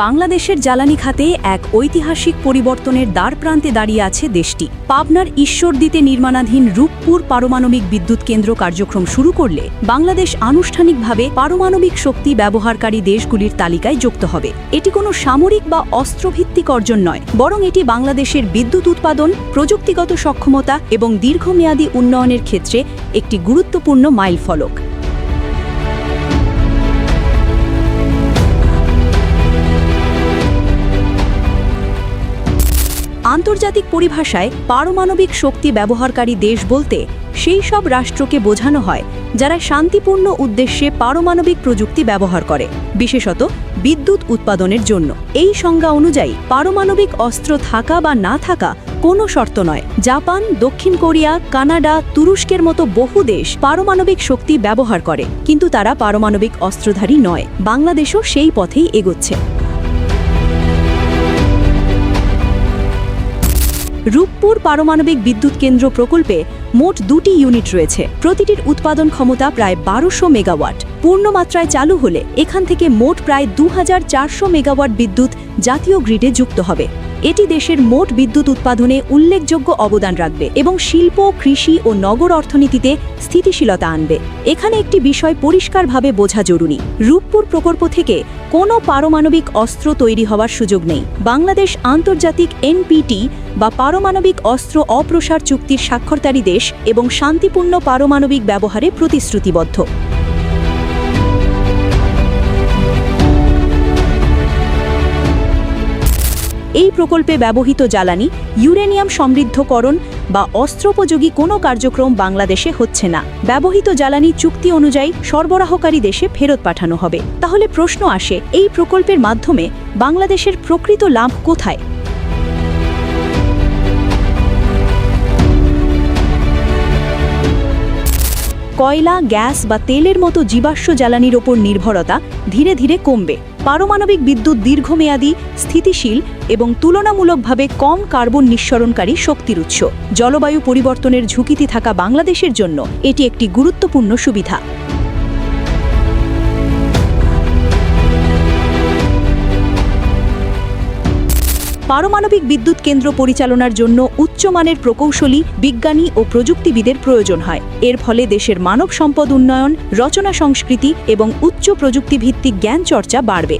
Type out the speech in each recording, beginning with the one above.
বাংলাদেশের জ্বালানি খাতে এক ঐতিহাসিক পরিবর্তনের দ্বারপ্রান্তে দাঁড়িয়ে আছে দেশটি। পাবনার ঈশ্বরদীতে নির্মাণাধীন রূপপুর পারমাণবিক বিদ্যুৎ কেন্দ্র কার্যক্রম শুরু করলে বাংলাদেশ আনুষ্ঠানিকভাবে পারমাণবিক শক্তি ব্যবহারকারী দেশগুলির তালিকায় যুক্ত হবে। এটি কোনো সামরিক বা অস্ত্রভিত্তিক অর্জন নয়, বরং এটি বাংলাদেশের বিদ্যুৎ উৎপাদন, প্রযুক্তিগত সক্ষমতা এবং দীর্ঘমেয়াদী উন্নয়নের ক্ষেত্রে একটি গুরুত্বপূর্ণ মাইলফলক। আন্তর্জাতিক পরিভাষায় পারমাণবিক শক্তি ব্যবহারকারী দেশ বলতে সেই সব রাষ্ট্রকে বোঝানো হয় যারা শান্তিপূর্ণ উদ্দেশ্যে পারমাণবিক প্রযুক্তি ব্যবহার করে, বিশেষত বিদ্যুৎ উৎপাদনের জন্য। এই সংজ্ঞা অনুযায়ী পারমাণবিক অস্ত্র থাকা বা না থাকা কোনো শর্ত নয়। জাপান, দক্ষিণ কোরিয়া, কানাডা, তুরস্কের মতো বহু দেশ পারমাণবিক শক্তি ব্যবহার করে, কিন্তু তারা পারমাণবিক অস্ত্রধারী নয়। বাংলাদেশও সেই পথেই এগোচ্ছে। রূপপুর পারমাণবিক বিদ্যুৎ কেন্দ্র প্রকল্পে মোট 2টি ইউনিট রয়েছে। প্রতিটির উৎপাদন ক্ষমতা প্রায় 1200 মেগাওয়াট। পূর্ণমাত্রায় চালু হলে এখান থেকে মোট প্রায় 2400 মেগাওয়াট বিদ্যুৎ জাতীয় গ্রিডে যুক্ত হবে। এটি দেশের মোট বিদ্যুৎ উৎপাদনে উল্লেখযোগ্য অবদান রাখবে এবং শিল্প, কৃষি ও নগর অর্থনীতিতে স্থিতিশীলতা আনবে। এখানে একটি বিষয় পরিষ্কারভাবে বোঝা জরুরি: রূপপুর প্রকল্প থেকে কোনো পারমাণবিক অস্ত্র তৈরি হওয়ার সুযোগ নেই। বাংলাদেশ আন্তর্জাতিক এনপিটি বা পারমাণবিক অস্ত্র অপ্রসার চুক্তির স্বাক্ষরকারী দেশ এবং শান্তিপূর্ণ পারমাণবিক ব্যবহারে প্রতিশ্রুতিবদ্ধ। এই প্রকল্পে ব্যবহৃত জ্বালানি ইউরেনিয়াম সমৃদ্ধকরণ বা অস্ত্রোপযোগী কোনো কার্যক্রম বাংলাদেশে হচ্ছে না। ব্যবহৃত জ্বালানি চুক্তি অনুযায়ী সরবরাহকারী দেশে ফেরত পাঠানো হবে। তাহলে প্রশ্ন আসে, এই প্রকল্পের মাধ্যমে বাংলাদেশের প্রকৃত লাভ কোথায়? কয়লা, গ্যাস বা তেলের মতো জীবাশ্ম জ্বালানির ওপর নির্ভরতা ধীরে ধীরে কমবে। পারমাণবিক বিদ্যুৎ দীর্ঘমেয়াদী, স্থিতিশীল এবং তুলনামূলকভাবে কম কার্বন নিঃসরণকারী শক্তির উৎস। জলবায়ু পরিবর্তনের ঝুঁকিতে থাকা বাংলাদেশের জন্য এটি একটি গুরুত্বপূর্ণ সুবিধা। পারমাণবিক বিদ্যুৎ কেন্দ্র পরিচালনার জন্য উচ্চমানের প্রকৌশলী, বিজ্ঞানী ও প্রযুক্তিবিদের প্রয়োজন হয়। এর ফলে দেশের মানব সম্পদ উন্নয়ন, রচনা সংস্কৃতি এবং উচ্চ প্রযুক্তিভিত্তিক জ্ঞান চর্চা বাড়বে।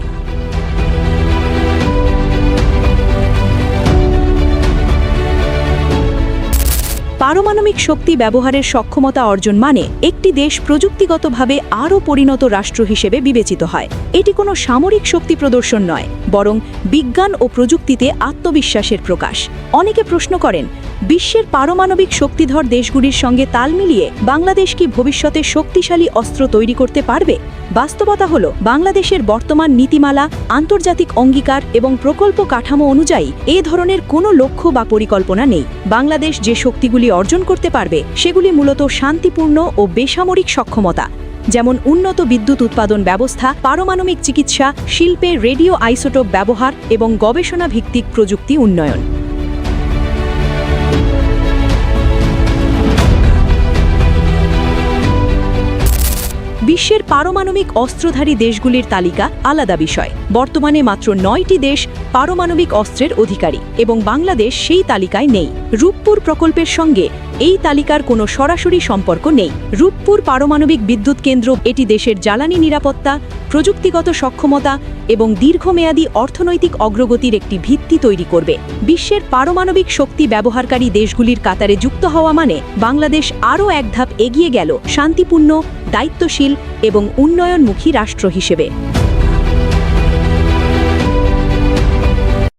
পারমাণবিক শক্তি ব্যবহারের সক্ষমতা অর্জন মানে একটি দেশ প্রযুক্তিগতভাবে আরও পরিণত রাষ্ট্র হিসেবে বিবেচিত হয়। এটি কোনো সামরিক শক্তি প্রদর্শন নয়, বরং বিজ্ঞান ও প্রযুক্তিতে আত্মবিশ্বাসের প্রকাশ। অনেকে প্রশ্ন করেন, বিশ্বের পারমাণবিক শক্তিধর দেশগুলির সঙ্গে তাল মিলিয়ে বাংলাদেশ কি ভবিষ্যতে শক্তিশালী অস্ত্র তৈরি করতে পারবে? বাস্তবতা হল, বাংলাদেশের বর্তমান নীতিমালা, আন্তর্জাতিক অঙ্গীকার এবং প্রকল্প কাঠামো অনুযায়ী এ ধরনের কোনো লক্ষ্য বা পরিকল্পনা নেই। বাংলাদেশ যে শক্তিগুলি অর্জন করতে পারবে সেগুলি মূলত শান্তিপূর্ণ ও বেসামরিক সক্ষমতা, যেমন উন্নত বিদ্যুৎ উৎপাদন ব্যবস্থা, পারমাণবিক চিকিৎসা, শিল্পে রেডিও আইসোটোপ ব্যবহার এবং গবেষণা ভিত্তিক প্রযুক্তি উন্নয়ন। বিশ্বের পারমাণবিক অস্ত্রধারী দেশগুলির তালিকা আলাদা বিষয়। বর্তমানে মাত্র 9টি দেশ পারমাণবিক অস্ত্রের অধিকারী এবং বাংলাদেশ সেই তালিকায় নেই। রূপপুর প্রকল্পের সঙ্গে এই তালিকার কোনো সরাসরি সম্পর্ক নেই। রূপপুর পারমাণবিক বিদ্যুৎ কেন্দ্র এটি দেশের জ্বালানি নিরাপত্তা, প্রযুক্তিগত সক্ষমতা এবং দীর্ঘমেয়াদী অর্থনৈতিক অগ্রগতির একটি ভিত্তি তৈরি করবে। বিশ্বের পারমাণবিক শক্তি ব্যবহারকারী দেশগুলির কাতারে যুক্ত হওয়া মানে বাংলাদেশ আরও এক ধাপ এগিয়ে গেল শান্তিপূর্ণ, দায়িত্বশীল এবং উন্নয়নমুখী রাষ্ট্র হিসেবে।